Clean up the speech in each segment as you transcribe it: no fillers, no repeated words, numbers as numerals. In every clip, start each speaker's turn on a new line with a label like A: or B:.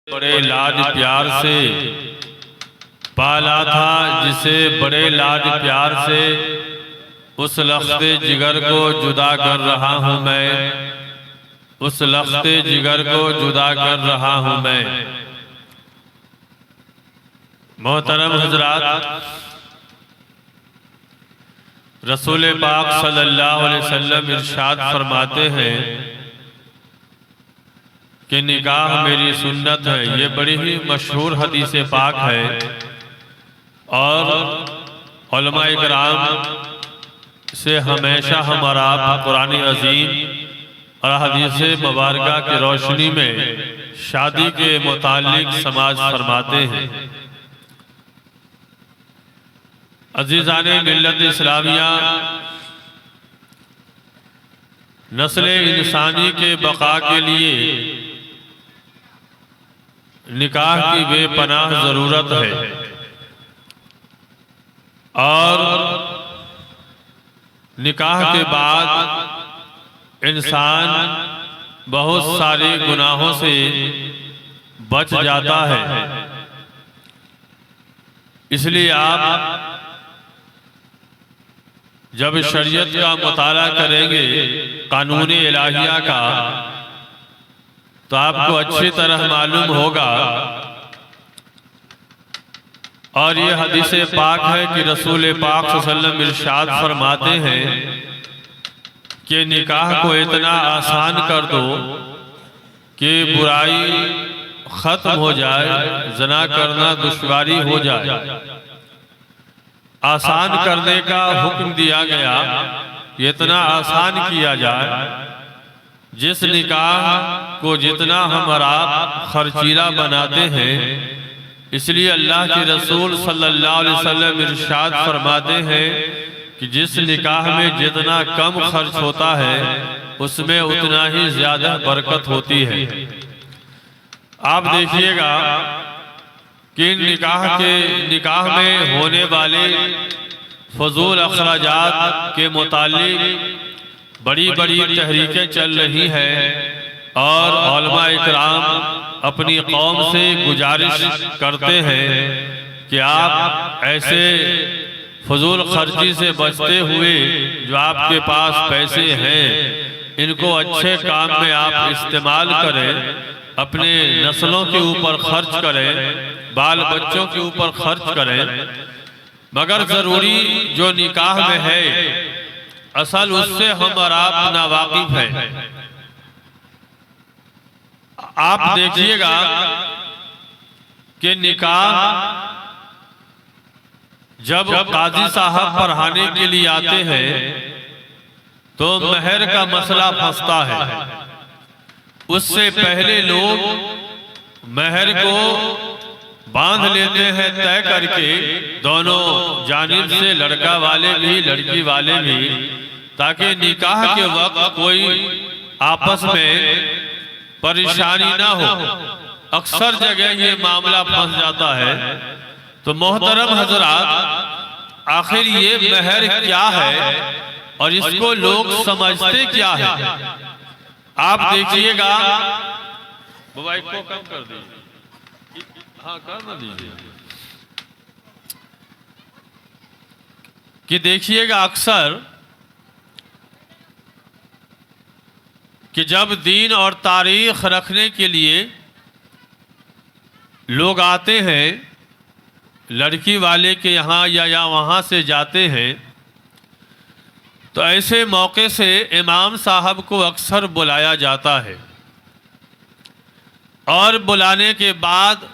A: बड़े लाड प्यार से पाला था, जिसे बड़े लाड प्यार से उस लख्ते जिगर को जुदा कर रहा हूँ मैं, उस लख्ते जिगर को जुदा कर रहा हूँ मैं। मोहतरम हजरात, रसूल पाक सल्लल्लाहु अलैहि वसल्लम इरशाद फरमाते हैं कि निकाह मेरी सुन्नत है। ये बड़ी ही मशहूर हदीस पाक है और उलमाए किराम से हमेशा हमारा कुरान अजीम और हदीस मुबारका की रोशनी में शादी के मुतालिक समाज फरमाते हैं। अजीज़ाने मिल्लत इस्लामिया, नस्ल इंसानी के बका के लिए निकाह की बेपनाह ज़रूरत है और निकाह के बाद इंसान बहुत सारे गुनाहों से बच जाता है। इसलिए आप जब शरीयत का मुताला करेंगे, कानून इलाहिया का, तो आपको अच्छी तरह मालूम होगा और ये हदीस पाक है कि रसूल पाक सल्लल्लाहु अलैहि वसल्लम इरशाद फरमाते हैं कि निकाह को इतना आसान कर दो कि बुराई खत्म हो जाए, ज़ना करना दुश्वारी हो जाए। आसान करने का हुक्म दिया गया, इतना आसान किया जाए जिस निकाह को जितना हम आप खर्चीला बनाते हैं। इसलिए अल्लाह के रसूल सल्लल्लाहु अलैहि वसल्लम इरशाद फरमाते हैं कि जिस निकाह में जितना कम खर्च होता है उसमें उतना ही ज्यादा बरकत होती है। आप देखिएगा कि निकाह में होने वाले फजूल अखराजात के मुतालिक बड़ी बड़ी तहरीकें चल रही हैं और उलमाए किराम अपनी कौम से गुजारिश करते हैं कि आप ऐसे फजूल खर्ची से बचते हुए जो आपके पास पैसे हैं इनको अच्छे काम में आप इस्तेमाल करें, अपने नस्लों के ऊपर खर्च करें, बाल बच्चों के ऊपर खर्च करें। मगर ज़रूरी जो निकाह में है असल उससे हम और आप नावाकिफ हैं। आप देखिएगा कि निकाह जब काजी साहब पढ़ाने के लिए आते हैं तो महर का मसला फंसता है। उससे पहले लोग महर को बांध लेते हैं तय करके, दोनों जानिब से, लड़का वाले भी लड़की वाले भी, ताकि निकाह के वक्त कोई आपस में परेशानी ना हो। अक्सर जगह ये मामला फंस जाता है। तो मोहतरम हजरात, आखिर ये महर क्या है और इसको लोग समझते क्या है? आप देखिएगा, मोबाइल को कम कर दीजिए, हाँ कर ना दीजिए, कि देखिएगा अक्सर कि जब दीन और तारीख रखने के लिए लोग आते हैं, लड़की वाले के यहाँ या वहाँ से जाते हैं, तो ऐसे मौके से इमाम साहब को अक्सर बुलाया जाता है और बुलाने के बाद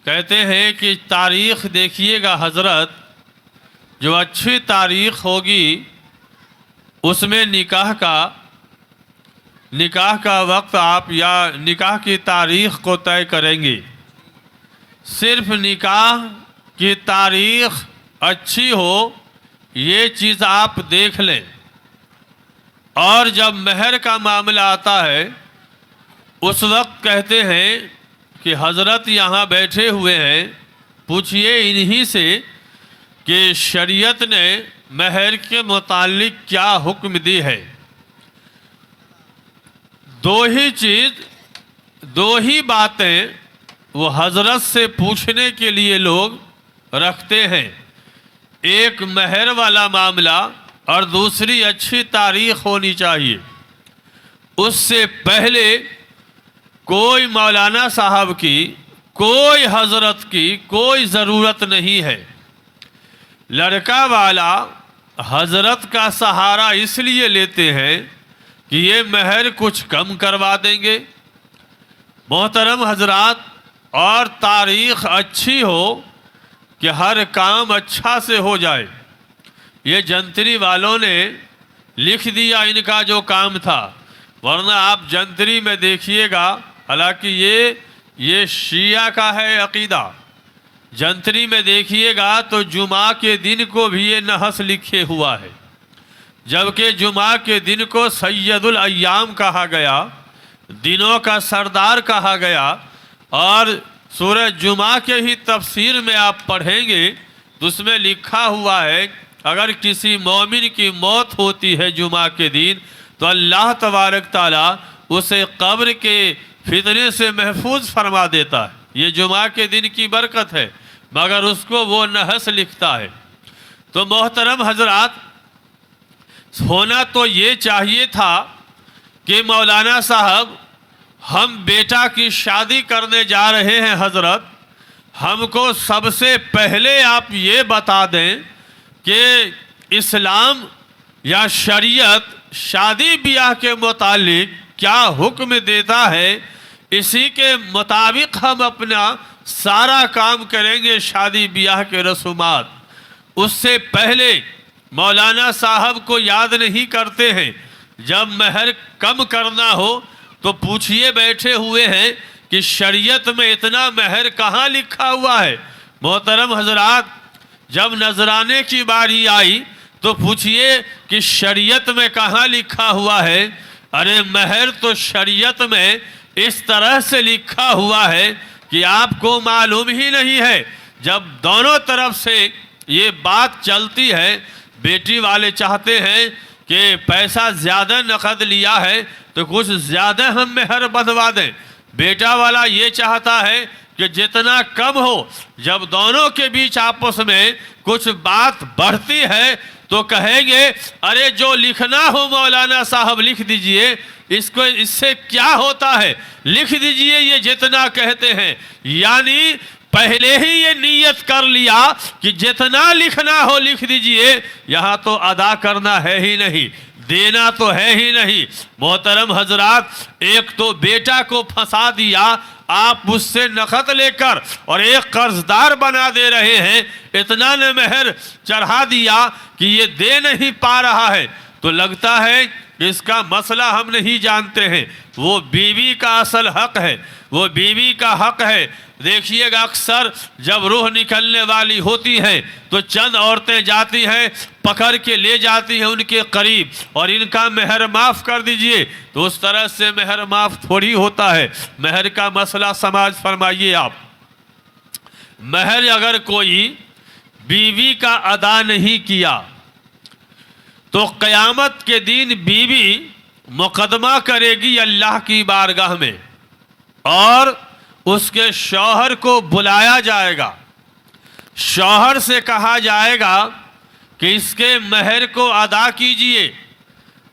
A: कहते हैं कि तारीख देखिएगा हजरत, जो अच्छी तारीख होगी उसमें निकाह का वक्त आप या निकाह की तारीख को तय करेंगे। सिर्फ निकाह की तारीख अच्छी हो ये चीज़ आप देख लें। और जब महर का मामला आता है उस वक्त कहते हैं कि हजरत यहाँ बैठे हुए हैं, पूछिए इन्हीं से कि शरीयत ने महर के मुतालिक क्या हुक्म दी है। दो ही चीज़ दो ही बातें वो हजरत से पूछने के लिए लोग रखते हैं, एक महर वाला मामला और दूसरी अच्छी तारीख होनी चाहिए। उससे पहले कोई मौलाना साहब की, कोई हजरत की कोई ज़रूरत नहीं है। लड़का वाला हजरत का सहारा इसलिए लेते हैं कि ये महर कुछ कम करवा देंगे। मोहतरम हजरात, और तारीख अच्छी हो कि हर काम अच्छा से हो जाए। ये जंतरी वालों ने लिख दिया इनका जो काम था, वरना आप जंतरी में देखिएगा, हालांकि ये शिया का है अकीदा, जंतरी में देखिएगा तो जुमा के दिन को भी ये नहस लिखे हुआ है, जबकि जुमा के दिन को सैयदुल अय्याम कहा गया, दिनों का सरदार कहा गया। और सूरह जुमा के ही तफसीर में आप पढ़ेंगे तो उसमें लिखा हुआ है, अगर किसी मोमिन की मौत होती है जुमा के दिन तो अल्लाह तबारक ताला उसे कब्र के फितने से महफूज फरमा देता है। ये जुमा के दिन की बरकत है, मगर उसको वो नहस लिखता है। तो मोहतरम हजरात, होना तो ये चाहिए था कि मौलाना साहब, हम बेटा की शादी करने जा रहे हैं हजरत, हमको सबसे पहले आप ये बता दें कि इस्लाम या शरीयत शादी ब्याह के मुतालिक क्या हुक्म देता है, इसी के मुताबिक हम अपना सारा काम करेंगे शादी ब्याह के रसूमात। उससे पहले मौलाना साहब को याद नहीं करते हैं। जब महर कम करना हो तो पूछिए बैठे हुए हैं कि शरीयत में इतना महर कहाँ लिखा हुआ है। मोहतरम हजरात, जब नजराने की बारी आई तो पूछिए कि शरीयत में कहाँ लिखा हुआ है। अरे महर तो शरीयत में इस तरह से लिखा हुआ है कि आपको मालूम ही नहीं है। जब दोनों तरफ से ये बात चलती है, बेटी वाले चाहते हैं कि पैसा ज़्यादा नकद लिया है तो कुछ ज़्यादा हम महर बंधवा दें, बेटा वाला ये चाहता है कि जितना कम हो। जब दोनों के बीच आपस में कुछ बात बढ़ती है तो कहेंगे, अरे जो लिखना हो मौलाना साहब लिख दीजिए, इसको इससे क्या होता है, लिख दीजिए ये जितना कहते हैं। यानी पहले ही ये नियत कर लिया कि जितना लिखना हो लिख दीजिए, यहाँ तो अदा करना है ही नहीं, देना तो है ही नहीं। मोहतरम हजरात, एक तो बेटा को फंसा दिया आप मुझसे नकद लेकर, और एक कर्जदार बना दे रहे हैं, इतना ने महर चढ़ा दिया कि ये दे नहीं पा रहा है। तो लगता है कि इसका मसला हम नहीं जानते हैं। वो बीवी का असल हक है, वो बीवी का हक है। देखिएगा अक्सर जब रूह निकलने वाली होती है तो चंद औरतें जाती हैं, पकड़ के ले जाती हैं उनके करीब, और इनका महर माफ़ कर दीजिए। तो उस तरह से महर माफ़ थोड़ी होता है। महर का मसला समाज फरमाइए आप। महर अगर कोई बीवी का अदा नहीं किया तो क़यामत के दिन बीवी मुकदमा करेगी अल्लाह की बारगाह में, और उसके शौहर को बुलाया जाएगा। शौहर से कहा जाएगा कि इसके महर को अदा कीजिए।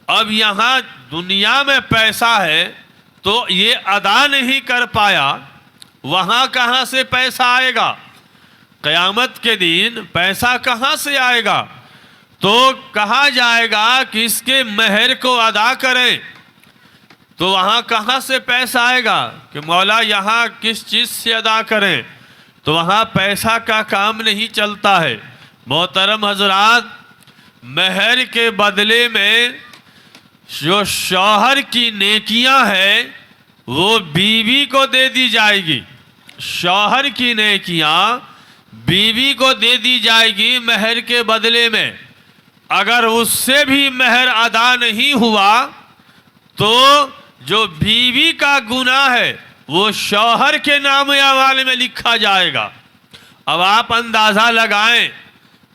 A: अब यहाँ दुनिया में पैसा है तो ये अदा नहीं कर पाया, वहाँ कहाँ से पैसा आएगा? क़यामत के दिन पैसा कहाँ से आएगा? तो कहा जाएगा कि इसके महर को अदा करें। तो वहाँ कहाँ से पैसा आएगा कि मौला यहाँ किस चीज़ से अदा करें? तो वहाँ पैसा का काम नहीं चलता है। मोहतरम हजरात, महर के बदले में जो शौहर की नेकियां हैं वो बीवी को दे दी जाएगी। शौहर की नेकियां बीवी को दे दी जाएगी महर के बदले में। अगर उससे भी महर अदा नहीं हुआ तो जो बीवी का गुनाह है वो शौहर के नाम अमाल में लिखा जाएगा। अब आप अंदाज़ा लगाएं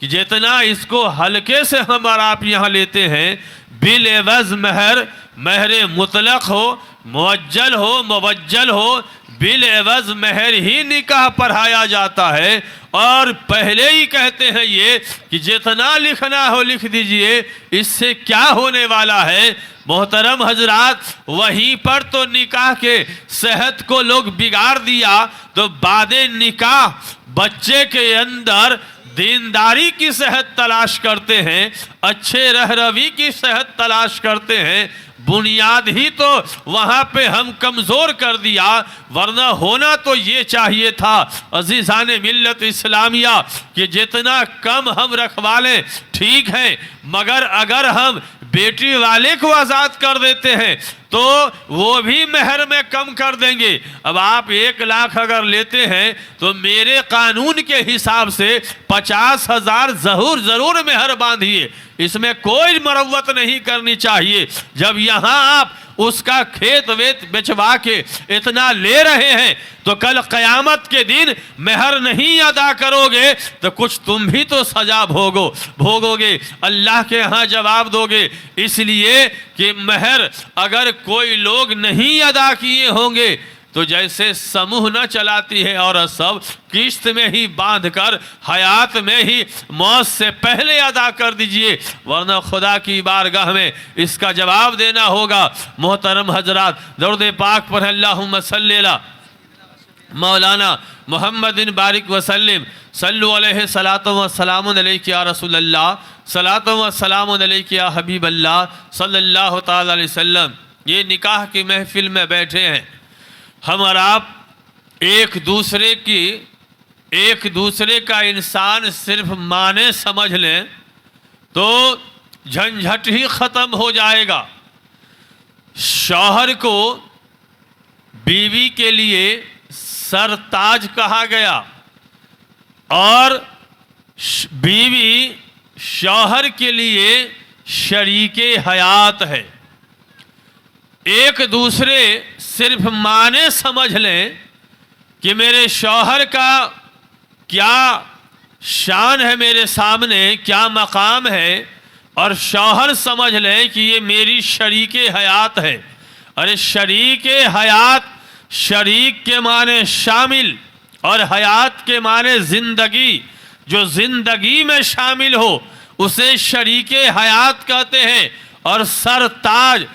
A: कि जितना इसको हल्के से हम और आप यहाँ लेते हैं, बिल एवज़ महर, महर मुतलक हो, मुअज्जल हो मुबज्जल हो, बिल एवज मेहर ही निकाह पढ़ाया जाता है। और पहले ही कहते हैं ये कि जितना लिखना हो लिख दीजिए, इससे क्या होने वाला है। मोहतरम हजरात, वहीं पर तो निकाह के सेहत को लोग बिगाड़ दिया, तो बादे निकाह बच्चे के अंदर दीनदारी की सेहत तलाश करते हैं, अच्छे रहरवी की सेहत तलाश करते हैं। बुनियाद ही तो वहाँ पे हम कमज़ोर कर दिया, वरना होना तो ये चाहिए था अजीज़ान मिल्लत इस्लामिया कि जितना कम हम रखवा लें ठीक है, मगर अगर हम बेटी वाले को आज़ाद कर देते हैं तो वो भी मेहर में कम कर देंगे। अब आप 1 लाख अगर लेते हैं तो मेरे कानून के हिसाब से 50,000 ज़रूर मेहर बांधिए, इसमें कोई मरम्मत नहीं करनी चाहिए। जब यहाँ आप उसका खेत वेत बेचवा के इतना ले रहे हैं तो कल क़यामत के दिन मेहर नहीं अदा करोगे तो कुछ तुम भी तो सजा भोगोगे, अल्लाह के यहाँ जवाब दोगे। इसलिए कि मेहर अगर कोई लोग नहीं अदा किए होंगे तो जैसे समूह न चलाती है औरत सब, किस्त में ही बांधकर हयात में ही मौत से पहले अदा कर दीजिए, वरना खुदा की बारगाह में इसका जवाब देना होगा। मोहतरम हजरात, दरूद पाक पर अल्लाहुम्मा सल्ली अला मौलाना मुहम्मदिन बारिक वसल्लिम सल्लु अलैहि सलातो व सलामुन अलैका या रसूल अल्लाह, सलातो व सलामुन अलैका या हबीब अल्लाह सल्लल्लाहु तआला अलैहि वसल्लम। ये निकाह की महफिल में बैठे हैं, हम और आप एक दूसरे का इंसान सिर्फ माने समझ लें तो झंझट ही ख़त्म हो जाएगा। शौहर को बीवी के लिए सरताज कहा गया और बीवी शौहर के लिए शरीके हयात है। एक दूसरे सिर्फ माने समझ लें कि मेरे शौहर का क्या शान है, मेरे सामने क्या मकाम है, और शौहर समझ लें कि ये मेरी शरीके हयात है। अरे शरीके हयात, शरीक के माने शामिल और हयात के माने ज़िंदगी, जो ज़िंदगी में शामिल हो उसे शरीके हयात कहते हैं। और सरताज,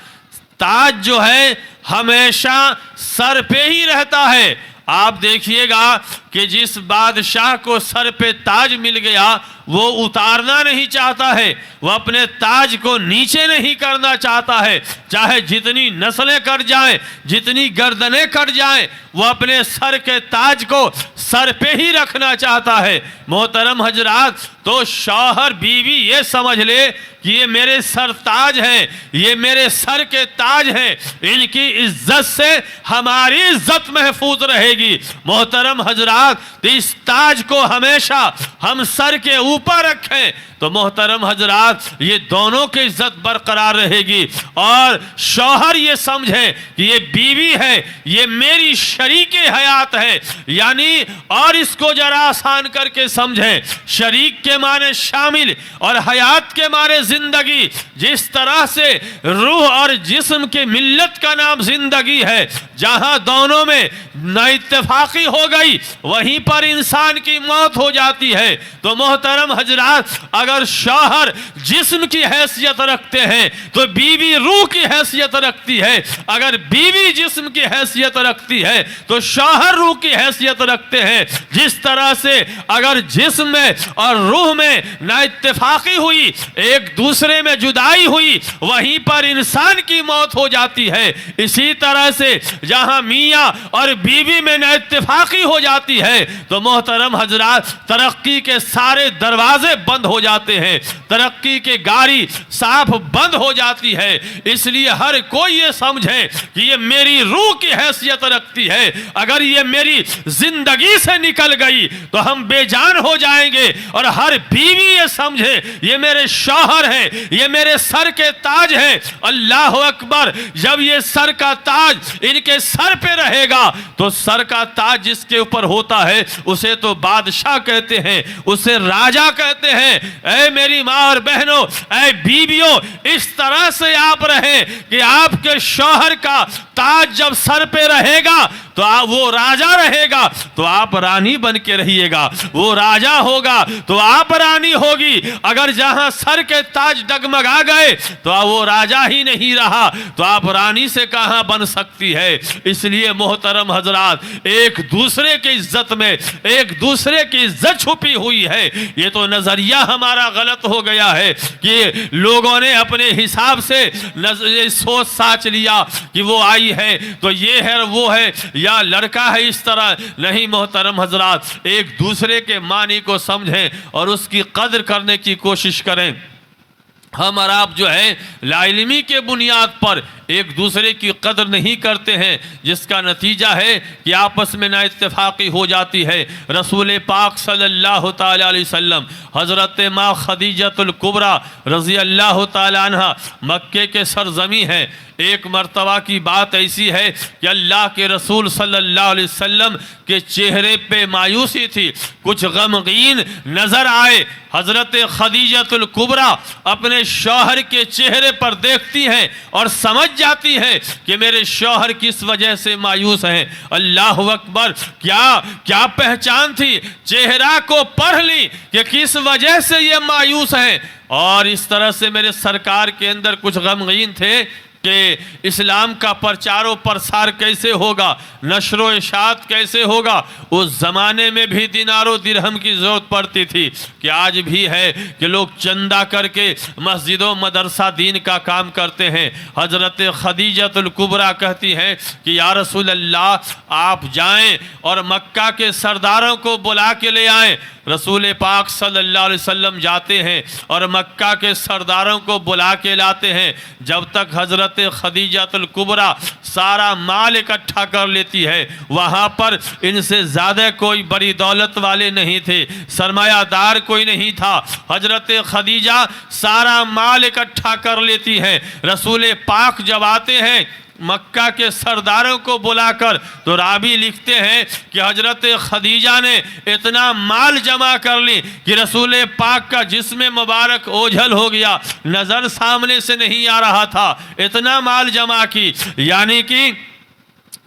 A: ताज जो है हमेशा सर पे ही रहता है। आप देखिएगा कि जिस बादशाह को सर पे ताज मिल गया वो उतारना नहीं चाहता है, वो अपने ताज को नीचे नहीं करना चाहता है, चाहे जितनी नस्लें कट जाएं, जितनी गर्दनें कट जाएं, वो अपने सर के ताज को सर पे ही रखना चाहता है। मोहतरम हजरात, तो शौहर बीवी ये समझ ले कि ये मेरे सर ताज हैं, ये मेरे सर के ताज हैं, इनकी इज्जत से हमारी इज्जत महफूज रहेगी। मोहतरम हजरात, इस ताज को हमेशा हम सर के ऊपर रखें तो मोहतरम हजरात ये दोनों की इज्जत बरकरार रहेगी। और शौहर ये समझे कि ये बीवी है, ये मेरी शरीके हयात है, यानी और इसको जरा आसान करके समझे, शरीक के माने शामिल और हयात के माने जिंदगी। जिस तरह से रूह और जिस्म के मिल्लत का नाम जिंदगी है, जहां दोनों में नाइत्तेफाकी हो गई वहीं पर इंसान की मौत हो जाती है। तो मोहतरम हजरात, अगर शौहर जिस्म की हैसियत रखते हैं तो बीवी रूह की हैसियत रखती है, अगर बीवी जिस्म की हैसियत रखती है तो शौहर रूह की हैसियत रखते हैं। जिस तरह से अगर जिस्म में और रूह में नाइत्तेफाकी हुई, एक दूसरे में जुदाई हुई, वहीं पर इंसान की मौत हो जाती है। इसी तरह से जहां मियां और बीवी में नाइत्तेफाकी हो जाती है तो मोहतरम हजरात तरक्की के सारे दरवाजे बंद हो जाते हैं, तरक्की के गाड़ी साफ बंद हो जाती है। इसलिए हर कोई ये समझे कि ये मेरी रूह की हैसियत रखती है, अगर ये मेरी जिंदगी से निकल गई तो हम बेजान हो जाएंगे। और हर बीवी ये समझे ये मेरे शौहर है, ये मेरे सर के ताज है। अल्लाह अकबर, जब ये सर का ताज इनके सर पे रहेगा तो सर का ताज जिसके ऊपर होता है उसे तो बादशाह कहते हैं, उसे राजा खदीजा कहते हैं, ऐ मेरी माँ और बहनों, ऐ बीवियों, इस तरह से आप रहे कि आपके शौहर का ताज जब सर पे रहेगा तो वो राजा रहेगा तो आप रानी बन के रहिएगा, वो राजा होगा तो आप रानी होगी। अगर जहां सर के ताज डगमगा गए तो वो राजा ही नहीं रहा तो आप रानी से कहां बन सकती है। इसलिए मोहतरम हजरात, एक दूसरे की इज्जत में एक दूसरे की इज्जत छुपी हुई है। ये तो नजरिया हमारा गलत हो गया है कि लोगों ने अपने हिसाब से सोच साच लिया कि वो आई है तो ये है वो है या लड़का है, इस तरह नहीं। मोहतरम हजरात, एक दूसरे के मानी को समझें और उसकी कदर करने की कोशिश करें। हम और आप जो है लाइल्मी के बुनियाद पर एक दूसरे की कदर नहीं करते हैं, जिसका नतीजा है कि आपस में ना इत्तेफाकी हो जाती है। रसूल पाक सल्लल्लाहु ताला अलैहि वसल्लम हज़रत माँ खदीजतुल कुबरा रज़ी अल्लाह ताला अन्हा मक्के के सरजमी हैं। एक मर्तबा की बात ऐसी है कि अल्लाह के रसूल सल्लल्लाहु अलैहि वसल्लम के चेहरे पे मायूसी थी, कुछ गमगीन नजर आए। हजरत खदीजतुल कुबरा अपने शौहर के चेहरे पर देखती हैं और समझ जाती है कि मेरे शौहर किस वजह से मायूस हैं। अल्लाह अकबर, क्या क्या पहचान थी, चेहरा को पढ़ ली कि किस वजह से ये मायूस हैं। और इस तरह से मेरे सरकार के अंदर कुछ गमगीन थे कि इस्लाम का प्रचारो प्रसार कैसे होगा, नशरो इशात कैसे होगा। उस ज़माने में भी दिनारो दिरहम की ज़रूरत पड़ती थी कि आज भी है कि लोग चंदा करके मस्जिदों मदरसा दीन का काम करते हैं। हज़रत खदीजतुल कुबरा कहती हैं कि या रसूल अल्लाह, आप जाएं और मक्का के सरदारों को बुला के ले आएं। रसूल पाक सल्लल्लाहु अलैहि वसल्लम जाते हैं और मक्का के सरदारों को बुला के लाते हैं। जब तक हज़रत खदीजतुल कुबरा सारा माल इकट्ठा कर लेती है, वहाँ पर इनसे ज़्यादा कोई बड़ी दौलत वाले नहीं थे, सरमायादार कोई नहीं था। हज़रत खदीजा सारा माल इकट्ठा कर लेती है। रसूल पाक जब आते हैं मक्का के सरदारों को बुलाकर, तो रावी लिखते हैं कि हजरत खदीजा ने इतना माल जमा कर ली कि रसूल पाक का जिस्म मुबारक ओझल हो गया, नज़र सामने से नहीं आ रहा था, इतना माल जमा की। यानी कि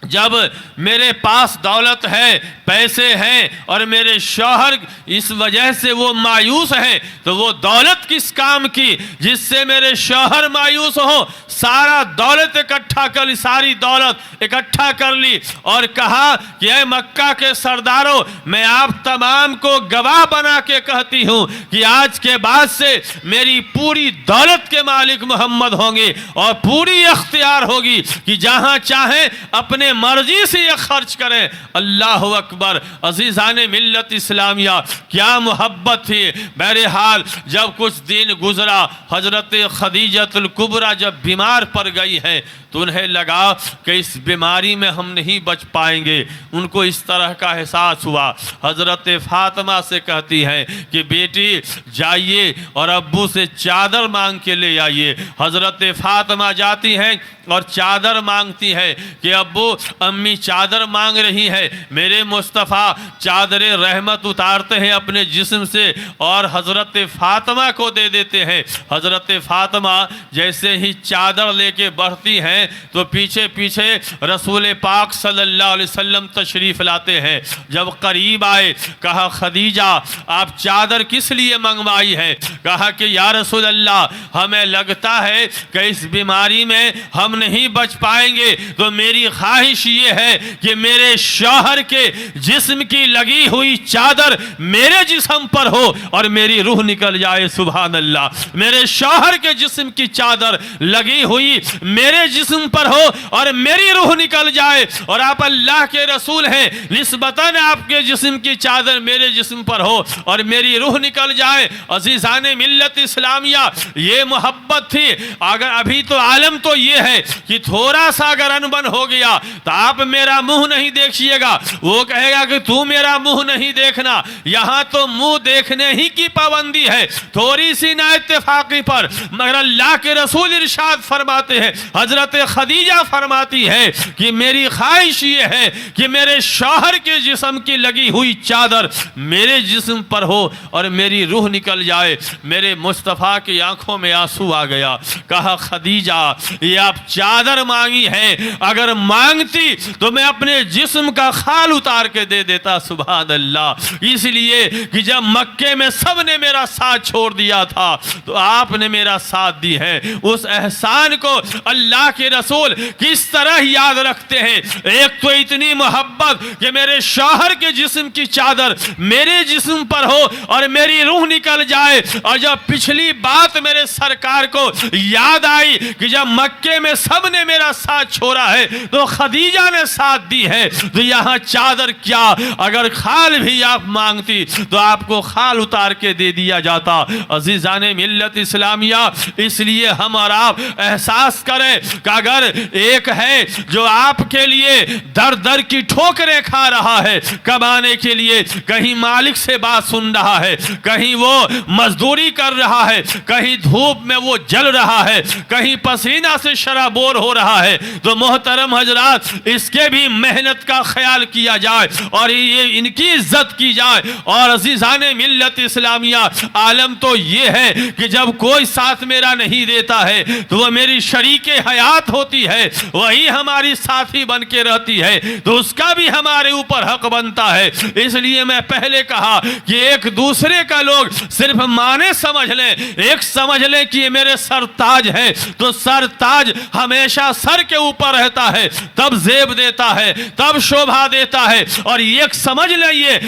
A: जब मेरे पास दौलत है, पैसे हैं और मेरे शौहर इस वजह से वो मायूस हैं, तो वो दौलत किस काम की जिससे मेरे शौहर मायूस हो। सारा दौलत इकट्ठा कर ली, सारी दौलत इकट्ठा कर ली और कहा कि ऐ मक्का के सरदारों, मैं आप तमाम को गवाह बना के कहती हूँ कि आज के बाद से मेरी पूरी दौलत के मालिक मोहम्मद होंगे और पूरी इख्तियार होगी कि जहाँ चाहें अपने मर्जी से ये खर्च करें। अल्लाह अकबर। अजीज़ाने मिल्लत इस्लामिया, क्या मोहब्बत थी। बहरहाल जब कुछ दिन गुजरा, हजरत खदीजतुल कुबरा जब बीमार पड़ गई है तो उन्हें लगा कि इस बीमारी में हम नहीं बच पाएंगे। उनको इस तरह का एहसास हुआ। हजरत फातिमा से कहती हैं कि बेटी जाइए और अब्बू से चादर मांग के ले आइए। हजरत फातिमा जाती हैं और चादर मांगती है कि अब्बू, अम्मी चादर मांग रही है। मेरे मुस्तफ़ा चादर रहमत उतारते हैं अपने जिस्म से और हजरत फातिमा को दे देते हैं। हजरत फातिमा जैसे ही चादर लेके बढ़ती हैं तो पीछे पीछे रसूल पाक सल्लल्लाहु अलैहि वसल्लम तशरीफ लाते हैं। जब करीब आए, कहा खदीजा, आप चादर किस लिए मंगवाई है? कहा कि या रसूल अल्लाह, हमें लगता है कि इस बीमारी में हम नहीं बच पाएंगे, तो मेरी ख्वाहिश ये है कि मेरे शौहर के जिस्म की लगी हुई चादर मेरे जिस्म पर हो और मेरी रूह निकल जाए। सुभान अल्लाह। मेरे शौहर के जिस्म की चादर लगी हुई मेरे जिस्म पर हो और मेरी रूह निकल जाए। और आप अल्लाह के रसूल हैं, निस्बतन आपके जिस्म की चादर मेरे जिस्म पर हो और मेरी रूह निकल जाए। अजीज़ाने मिल्लत इस्लामिया, ये मोहब्बत थी। अगर अभी तो आलम तो ये है कि थोड़ा सा अगर अनबन हो गया तो आप मेरा मुंह नहीं देखिएगा, वो कहेगा कि तू मेरा मुंह नहीं देखना। यहां तो मुंह देखने ही की पाबंदी है, थोड़ी सी ना इत्तेफाकी पर। मगर अल्लाह के रसूल इरशाद फरमाते हैं, हजरत खदीजा फरमाती है कि मेरी ख्वाहिश ये है कि मेरे शौहर के जिस्म की लगी हुई चादर मेरे जिस्म पर हो और मेरी रूह निकल जाए। मेरे मुस्तफ़ा की आंखों में आंसू आ गया। कहा खदीजा ये आप चादर मांगी है, अगर मांगती तो मैं अपने जिस्म का खाल उतार के दे देता। सुभान अल्लाह। इसलिए कि जब मक्के में सब ने मेरा साथ छोड़ दिया था तो आपने मेरा साथ दी है। उस एहसान को अल्लाह के रसूल किस तरह याद रखते हैं। एक तो इतनी मोहब्बत कि मेरे शौहर के जिस्म की चादर मेरे जिस्म पर हो और मेरी रूह निकल जाए। और जब पिछली बात मेरे सरकार को याद आई कि जब मक्के में सब ने मेरा साथ छोड़ा है तो खदीजा ने साथ दी है, तो यहां चादर क्या, अगर खाल भी आप मांगती तो आपको खाल उतार के दे दिया जाता। अजीजाने मिल्लत इस्लामिया, इसलिए हम और आप एहसास करें कि अगर एक है जो आपके लिए दर दर की ठोकरें खा रहा है कमाने के लिए, कहीं मालिक से बात सुन रहा है, कहीं वो मजदूरी कर रहा है, कहीं धूप में वो जल रहा है, कहीं पसीना से शराबोर हो रहा है, तो मोहतरम हजरात इसके भी मेहनत का ख्याल किया जाए और ये इनकी इज्जत की जाए। और अजीजाने मिल्लत इस्लामिया, आलम तो ये है कि जब कोई साथ मेरा नहीं देता है तो वह मेरी शरीके हयात होती है, वही हमारी साथी बन के रहती है, तो उसका भी हमारे ऊपर हक बनता है। इसलिए मैं पहले कहा कि एक दूसरे का लोग सिर्फ माने समझ लें, एक समझ लें कि ये मेरे सरताज है, तो सरताज हमेशा सर के ऊपर रहता है, तब जेब देता है, तब शोभा देता है। और एक समझ लें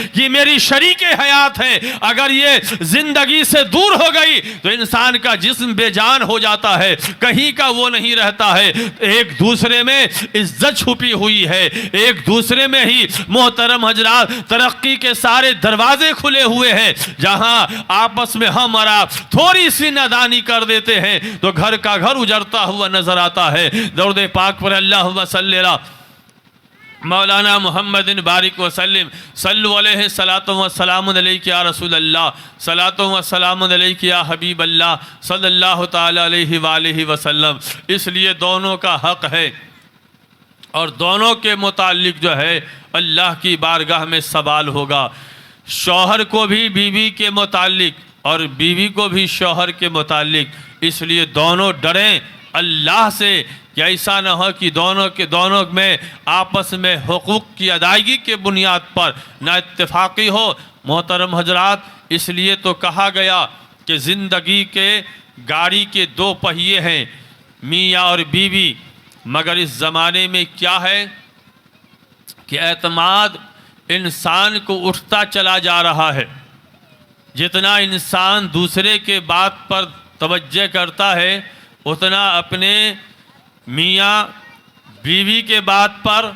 A: कि मेरी शरीके हयात है, अगर ये जिंदगी से दूर हो गई तो इंसान का जिस्म बेजान हो जाता है, कहीं का वो नहीं रहता है। एक दूसरे में इज्जत छुपी हुई है, एक दूसरे में ही मोहतरम हजरात तरक्की के सारे दरवाजे खुले हुए हैं। जहां आपस में हम और आप थोड़ी सी नादानी कर देते हैं तो घर का घर उजड़ता हुआ नजर आता है। दरूद पाक पर अल्लाहुम्मा सल्ली अला मौलाना मोहम्मद बारिक वसल्लम सल्लु अलैहि सलातो व सलाम अलैका या रसूल अल्लाह सलातो व सलाम अलैका या हबीब अल्लाह सल्लल्लाहु ताला अलैहि वालिहि वसल्लम। इसलिए दोनों का हक है और दोनों के मुताल्लिक जो है अल्लाह की बारगाह में सवाल होगा। शौहर को भी बीवी के मुताल्लिक और बीवी को भी शौहर के मुताल्लिक। इसलिए दोनों डरें अल्लाह से कि ऐसा न हो कि दोनों में आपस में हुकूक की अदायगी के बुनियाद पर ना इत्तेफाकी हो। मोहतरम हजरात, इसलिए तो कहा गया कि ज़िंदगी के गाड़ी के दो पहिए हैं, मियाँ और बीवी। मगर इस ज़माने में क्या है कि एतमाद इंसान को उठता चला जा रहा है। जितना इंसान दूसरे के बात पर तवज्जो करता है उतना अपने मियाँ बीवी के बात पर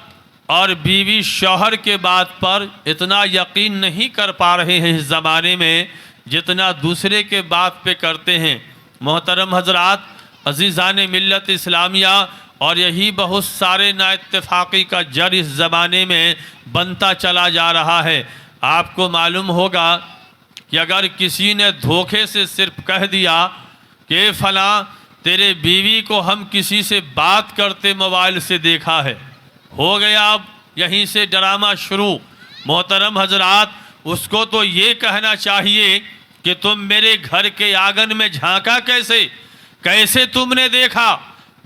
A: और बीवी शौहर के बात पर इतना यकीन नहीं कर पा रहे हैं इस ज़माने में जितना दूसरे के बात पे करते हैं। मोहतरम हजरात, अजीज़ान मिल्लत इस्लामिया, और यही बहुत सारे नाइत्तेफाकी का जड़ इस ज़माने में बनता चला जा रहा है। आपको मालूम होगा कि अगर किसी ने धोखे से सिर्फ कह दिया कि फ़लाँ तेरे बीवी को हम किसी से बात करते मोबाइल से देखा है, हो गया अब यहीं से ड्रामा शुरू। मोहतरम हजरात, उसको तो ये कहना चाहिए कि तुम मेरे घर के आंगन में झांका कैसे तुमने देखा।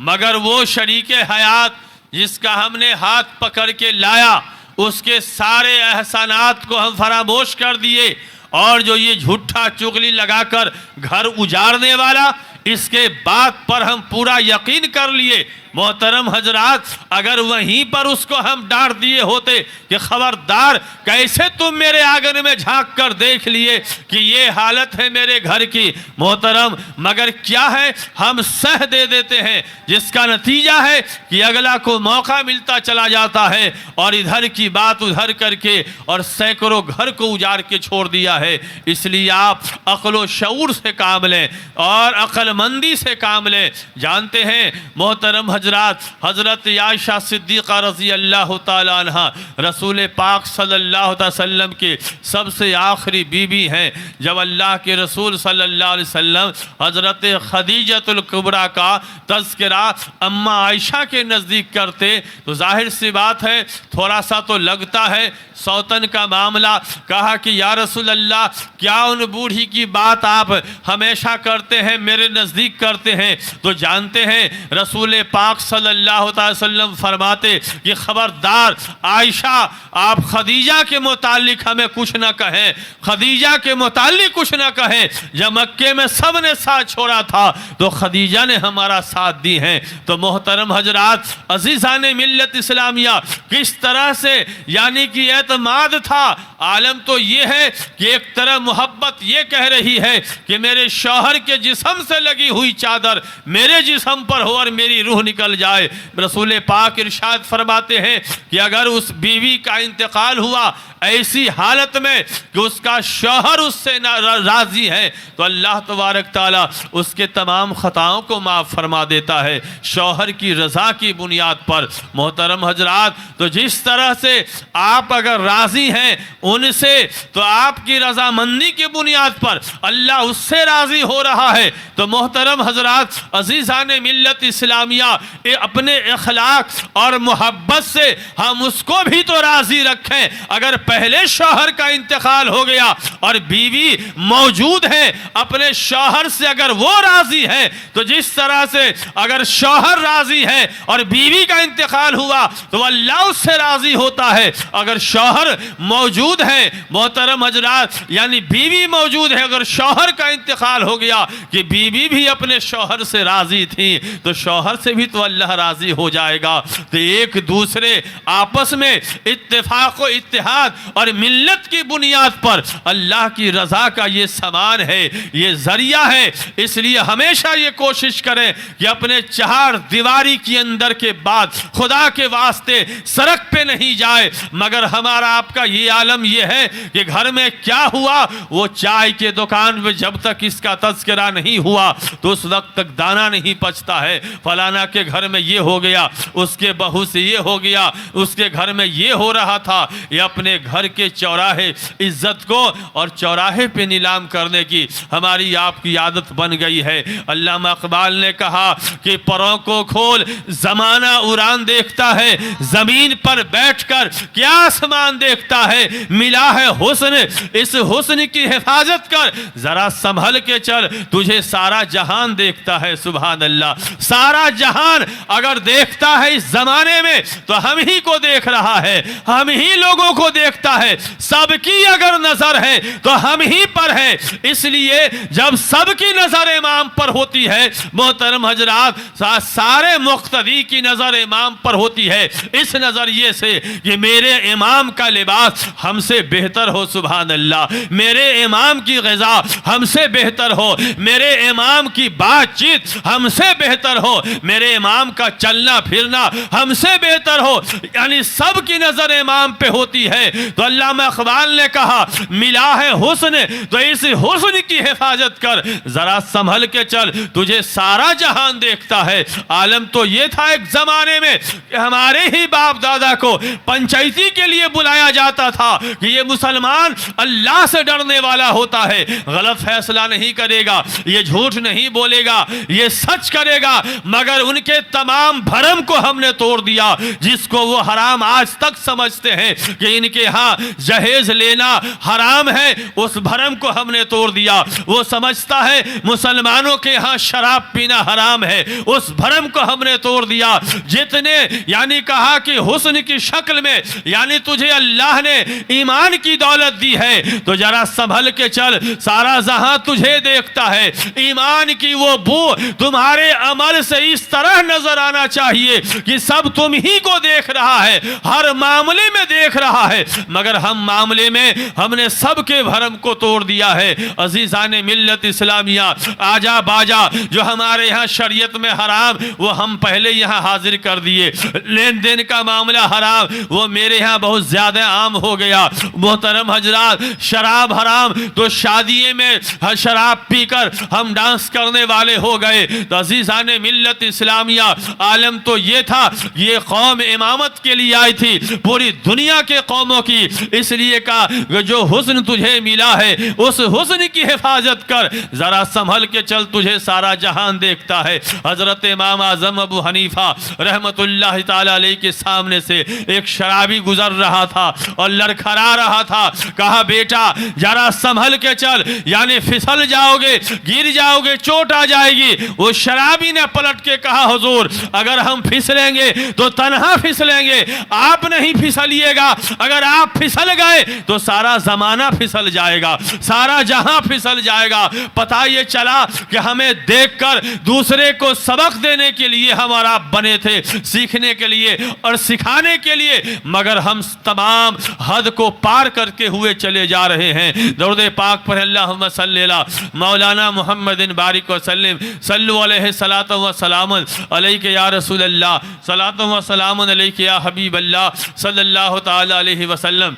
A: मगर वो शरीके हयात जिसका हमने हाथ पकड़ के लाया उसके सारे एहसानात को हम फरामोश कर दिए, और जो ये झूठा चुगली लगाकर घर उजाड़ने वाला, इसके बात पर हम पूरा यकीन कर लिए। मोहतरम हजरात, अगर वहीं पर उसको हम डांट दिए होते कि खबरदार, कैसे तुम मेरे आंगन में झांक कर देख लिए कि ये हालत है मेरे घर की। मोहतरम, मगर क्या है, हम सह दे देते हैं, जिसका नतीजा है कि अगला को मौका मिलता चला जाता है और इधर की बात उधर करके और सैकड़ों घर को उजाड़ के छोड़ दिया है। इसलिए आप अक्ल शऊर से काम लें और अक्लमंदी से काम लें। जानते हैं मोहतरम हजरात, हज़रत आयशा सिद्दीक़ा रज़ी अल्लाह ताला अन्हा रसूल पाक सल्लल्लाहु अलैहि वसल्लम के सबसे आखिरी बीबी हैं। जब अल्लाह के रसूल सल्लल्लाहु अलैहि वसल्लम हज़रत खदीजतुल कुबरा का तज़किरा अम्मा आयशा के नज़दीक करते तो जाहिर सी बात है थोड़ा सा तो लगता है सौतन का मामला। कहा कि या रसूल अल्लाह, क्या उन बूढ़ी की बात आप हमेशा करते हैं, मेरे नज़दीक करते हैं? तो जानते हैं रसूल पाक सल्लल्लाहु अलैहि वसल्लम फरमाते कि खबरदार आयशा, आप खदीजा के मुतालिक हमें कुछ ना कहें, खदीजा के मुतालिक कुछ ना कहें। जब मक्के में सब ने साथ छोड़ा था तो खदीजा ने हमारा साथ दी है। तो मोहतरम हजरात, अजीज़ान मिल्लत इस्लामिया, किस तरह से यानी कि एतमाद था। आलम तो ये है कि एक तरह मोहब्बत ये कह रही है कि मेरे शौहर के जिस्म से लगी हुई चादर मेरे जिस्म पर हो और मेरी रूह निकल जाए। रसूल पाक इरशाद फरमाते हैं कि अगर उस बीवी का इंतकाल हुआ ऐसी हालत में कि उसका शौहर उससे राजी है तो अल्लाह तबारक ताला उसके तमाम ख़ताओं को माफ़ फरमा देता है शौहर की रज़ा की बुनियाद पर। मोहतरम हजरात, तो जिस तरह से आप अगर राज़ी हैं उनसे तो आपकी रज़ामंदी की बुनियाद पर अल्लाह उससे राज़ी हो रहा है। तो मोहतरम हजरात, अज़ीज़ान मिल्लत इस्लामिया, अपने अखलाक और मोहब्बत से हम उसको भी तो राज़ी रखें। अगर पहले शौहर का इंतकाल हो गया और बीवी मौजूद है, अपने शौहर से अगर वो राजी है तो जिस तरह से अगर शौहर राजी है और बीवी का इंतकाल हुआ तो अल्लाह उससे राजी होता है। अगर शौहर मौजूद है मोहतरम हजरात, यानी बीवी मौजूद है, अगर शौहर का इंतकाल हो गया कि बीवी भी अपने शौहर से राजी थी तो शौहर से भी तो अल्लाह राजी हो जाएगा। तो एक दूसरे आपस में इत्तेफाक व इत्तेहाद और मिल्लत की बुनियाद पर अल्लाह की रज़ा का ये सामान है, ये जरिया है। इसलिए हमेशा ये कोशिश करें कि अपने चार दीवारी के अंदर के बाद खुदा के वास्ते सड़क पे नहीं जाए। मगर हमारा आपका ये आलम ये है कि घर में क्या हुआ, वो चाय के दुकान में जब तक इसका तज़किरा नहीं हुआ तो उस वक्त तक दाना नहीं पचता है। फलाना के घर में ये हो गया, उसके बहू से ये हो गया, उसके घर में ये हो रहा था। ये अपने घर के चौराहे इज्जत को और चौराहे पे नीलाम करने की हमारी आपकी आदत बन गई है। अल्लामा इकबाल ने कहा कि परों को खोल जमाना उड़ान देखता है, जमीन पर बैठकर क्या आसमान देखता है। मिला है हुस्न, इस हुस्न की हिफाजत कर, जरा संभल के चल, तुझे सारा जहान देखता है। सुभान अल्लाह, सारा जहान अगर देखता है इस जमाने में तो हम ही को देख रहा है, हम ही लोगों को देखता है। सबकी अगर नजर है तो हम ही पर है। इसलिए जब सबकी नजर इमाम पर होती है मोहतरम हजरात, सारे मुक्तदी की नजर इमाम पर होती है इस नजरिए से कि मेरे इमाम का लिबास हमसे बेहतर हो। सुभान अल्लाह, मेरे इमाम की ग़िज़ा हमसे बेहतर हो, मेरे इमाम की बातचीत हमसे बेहतर हो, मेरे इमाम का चलना फिरना हमसे बेहतर हो। यानी सबकी नजर इमाम पे होती है। तो अल्लामा इकबाल ने कहा मिला है हुस्न, तो इस हुस्न की हिफाजत कर, जरा संभल के चल, तुझे सारा जहान देखता है। आलम तो ये था एक जमाने में कि हमारे ही बाप दादा को पंचायती के लिए बुलाया जाता था कि ये मुसलमान अल्लाह से डरने वाला होता है, गलत फैसला नहीं करेगा, ये झूठ नहीं बोलेगा, ये सच करेगा। मगर उनके तमाम भरम को हमने तोड़ दिया। जिसको वो हराम आज तक समझते हैं कि इनके यहाँ जहेज लेना हराम है, उस भरम को हमने तोड़ दिया। वो समझता है मुसलमानों के यहाँ शराब पीना हराम है, उस भरम को हमने तोड़ दिया। जितने यानी कहा कि हुस्न की शक्ल में यानी तुझे अल्लाह ने ईमान की दौलत दी है तो जरा संभल के चल, सारा जहां तुझे देखता है। ईमान की वो बू तुम्हारे अमल से इस तरह नजर आना चाहिए कि सब तुम ही को देख रहा है, हर मामले में देख रहा है। मगर हम मामले में हमने सबके भरम को तोड़ दिया है। अजीजान मिल्लत इस्लामिया, आजा बाजा जो हमारे यहाँ शरीयत में हराम वो हम पहले यहाँ हाजिर कर दिए। लेन देन का मामला हराम वो मेरे यहाँ बहुत ज्यादा आम हो गया। मोहतरम हजरात, शराब हराम तो शादी में शराब पीकर हम डांस करने वाले हो गए। तो अजीजान मिल्लत इस्लामिया इस्लामिया, आलम तो ये था, ये कौम इमामत के लिए आई थी पूरी दुनिया के कौमों की, इसलिए कहा जो हुस्न तुझे मिला है उस हुस्न की हिफाजत कर, जरा संभल के चल, तुझे सारा जहान देखता है। हजरत इमाम आजम अबू हनीफा रहमतुल्लाह ताला अलैहि के सामने से एक शराबी गुजर रहा था और लड़खड़ा रहा था। कहा बेटा जरा संभल के चल, यानी फिसल जाओगे, गिर जाओगे, चोट आ जाएगी। वो शराबी ने पलट के कहा हुजूर अगर हम फिसलेंगे तो तन्हा फिसलेंगे, आप नहीं फिसलिएगा, अगर आप फिसल गए तो सारा जमाना फिसल जाएगा, सारा जहां फिसल जाएगा। पता ये चला कि हमें देखकर दूसरे को सबक देने के लिए हमारा बने थे, सीखने के लिए और सिखाने के लिए, मगर हम तमाम हद को पार करके हुए चले जा रहे हैं। दरूद पाक पर अल्लाहुम्मा सल्ली अला मौलाना मुहम्मदिन बारिक वसल्लम सल्लु अलैहि सलातो व सलामुन अलैका या रसूल अल्लाह, सलातो व सलामुन अलैका या हबीब अल्लाह सल्लल्लाहु ताला अलैहि वसल्लम।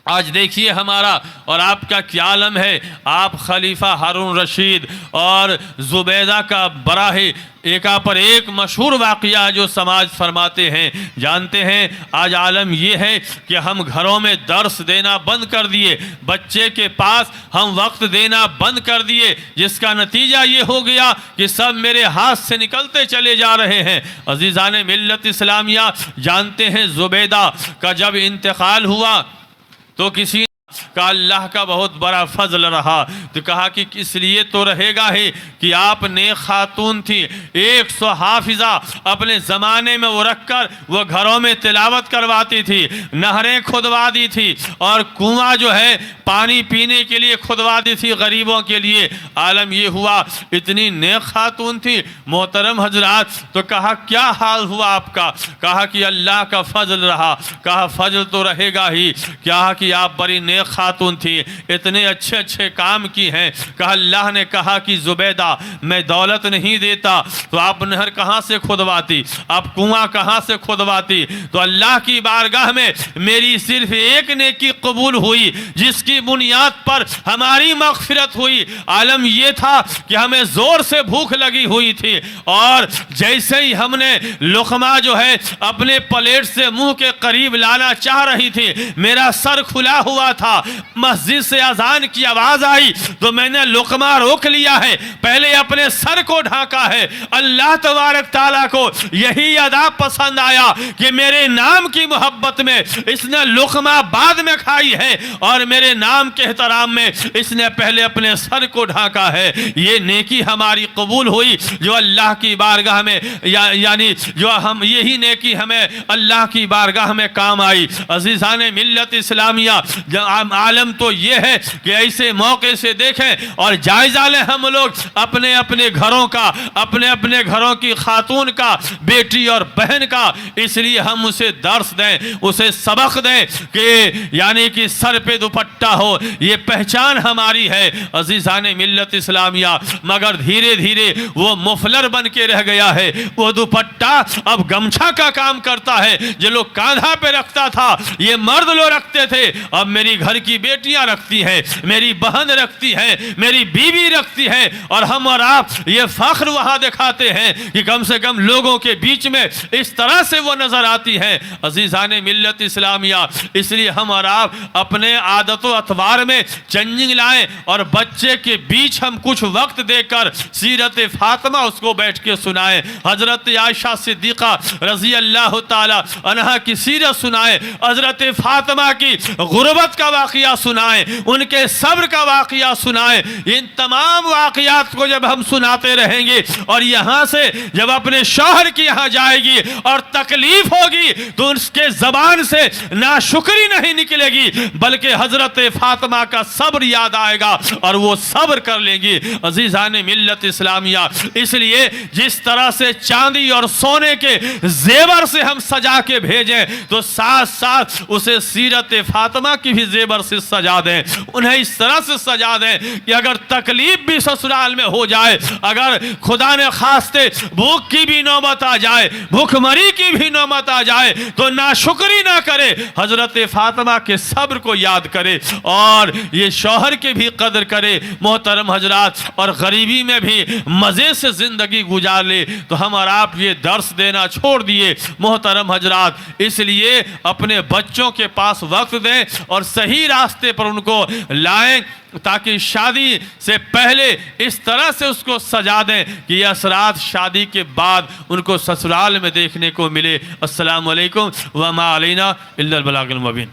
A: आज देखिए हमारा और आपका क्या आलम है। आप खलीफा हारून रशीद और जुबैदा का बड़ा ही एका पर एक मशहूर वाक़या जो समाज फरमाते हैं, जानते हैं आज आलम ये है कि हम घरों में दर्स देना बंद कर दिए, बच्चे के पास हम वक्त देना बंद कर दिए, जिसका नतीजा ये हो गया कि सब मेरे हाथ से निकलते चले जा रहे हैं। अजीज़ान मिल्लत इस्लामिया, जानते हैं जुबैदा का जब इंतकाल हुआ तो किसी का अल्लाह का बहुत बड़ा फजल रहा, तो कहा कि इसलिए तो रहेगा ही कि आप नेक खातून थी, 100 हाफिजा अपने ज़माने में वो रखकर वो घरों में तिलावत करवाती थी, नहरें खुदवा दी थी और कुआं जो है पानी पीने के लिए खुदवा दी थी गरीबों के लिए। आलम ये हुआ इतनी नेक खातून थी मोहतरम हजरात, तो कहा क्या हाल हुआ आपका? कहा कि अल्लाह का फजल रहा। कहा फजल तो रहेगा ही, क्या कि आप बड़ी नेक खातून थी, इतने अच्छे अच्छे काम की हैं। कहा अल्लाह ने कहा कि जुबैदा मैं दौलत नहीं देता तो आप नहर कहाँ से खुदवाती, आप कुआं कहाँ से खुदवाती? तो अल्लाह की बारगाह में मेरी सिर्फ एक नेकी कबूल हुई जिसकी बुनियाद पर हमारी मगफिरत हुई। आलम यह था कि हमें जोर से भूख लगी हुई थी और जैसे ही हमने लुकमा जो है अपने प्लेट से मुंह के करीब लाना चाह रही थी, मेरा सर खुला हुआ था, मस्जिद से अजान की आवाज आई तो मैंने लुकमा रोक लिया है, पहले अपने सर को ढाका है। अल्लाह तबारक ताला को यही अदा पसंद आया कि मेरे नाम की मोहब्बत में इसने लुकमा बाद में खाई है और मेरे नाम के एहतराम में इसने पहले अपने सर को ढाका है। ये नेकी हमारी कबूल हुई जो अल्लाह की बारगाह में यानी जो हम यही नेकी हमें अल्लाह की बारगाह में काम आई। अजीज़ान मिल्लत इस्लामिया, आलम तो ये है कि ऐसे मौके से देखें और जायजा लें हम लोग अपने अपने घरों का, अपने अपने घरों की खातून का, बेटी और बहन का, इसलिए हम उसे दर्स दें, उसे सबक दें कि यानी कि सर पे दुपट्टा हो, ये पहचान हमारी है अजीज़ान मिल्लत इस्लामिया। मगर धीरे धीरे वो मुफलर बन के रह गया है, वो दुपट्टा अब गमछा का काम करता है। जो लोग कांधा पे रखता था ये मर्द लोग रखते थे, अब मेरी घर की बेटियां रखती हैं, मेरी बहन रखती है, मेरी बीवी रखती है और हम और आप ये फख्र वहां दिखाते हैं कि कम से कम लोगों के बीच में इस तरह से वो नजर आती है अजीज़ान मिल्लत इस्लामिया। इसलिए हम और आप अपने आदतों अतवार में चेंजिंग लाएं और बच्चे के बीच हम कुछ वक्त देकर सीरत फातिमा उसको बैठ के सुनाएं, हजरत आयशा सिद्दीक़ा रज़ी अल्लाह ताला अन्हा की सीरत सुनाएं, हजरत फातिमा की गुरबत का वाक़या सुनाएं, उनके सब्र का वाक़या सुनाएं। इन तमाम वाक़यात को जब हम सुनाते रहेंगे और यहाँ से जब अपने शौहर की यहाँ जाएगी और तकलीफ होगी तो उसके ज़बान से नाशुक्री नहीं निकलेगी बल्कि हजरत फातिमा का सब्र याद आएगा और वो सब्र कर लेंगी अजीज़ान मिल्लत इस्लामिया। इसलिए जिस तरह से चांदी और सोने के जेवर से हम सजा के भेजें तो साथ साथ उसे सीरत फातिमा की भी जेवर से सजा दें, उन्हें इस तरह से सजा दें कि अगर तकलीफ भी ससुराल में हो जाए, अगर खुदा ने खास्ते भूख की भी नौबत आ जाए, भूखमरी की भी नौबत आ जाए, तो नाशुक्री ना करे, हजरत फातिमा के सब्र को याद करे और ये शौहर के भी कदर करे। मोहतरम हजरात, और गरीबी में भी मज़े से ज़िंदगी गुजार ले। तो हम और आप ये दर्स देना छोड़ दिए मोहतरम हजरात, इसलिए अपने बच्चों के पास वक्त दें और सही रास्ते पर उनको लाएं, ताकि शादी से पहले इस तरह से उसको सजा दें कि ये असरात शादी के बाद उनको ससुराल में देखने को मिले। अस्सलामु अलैकुम व मा अलैना इल्लल बलागुल मुबीन।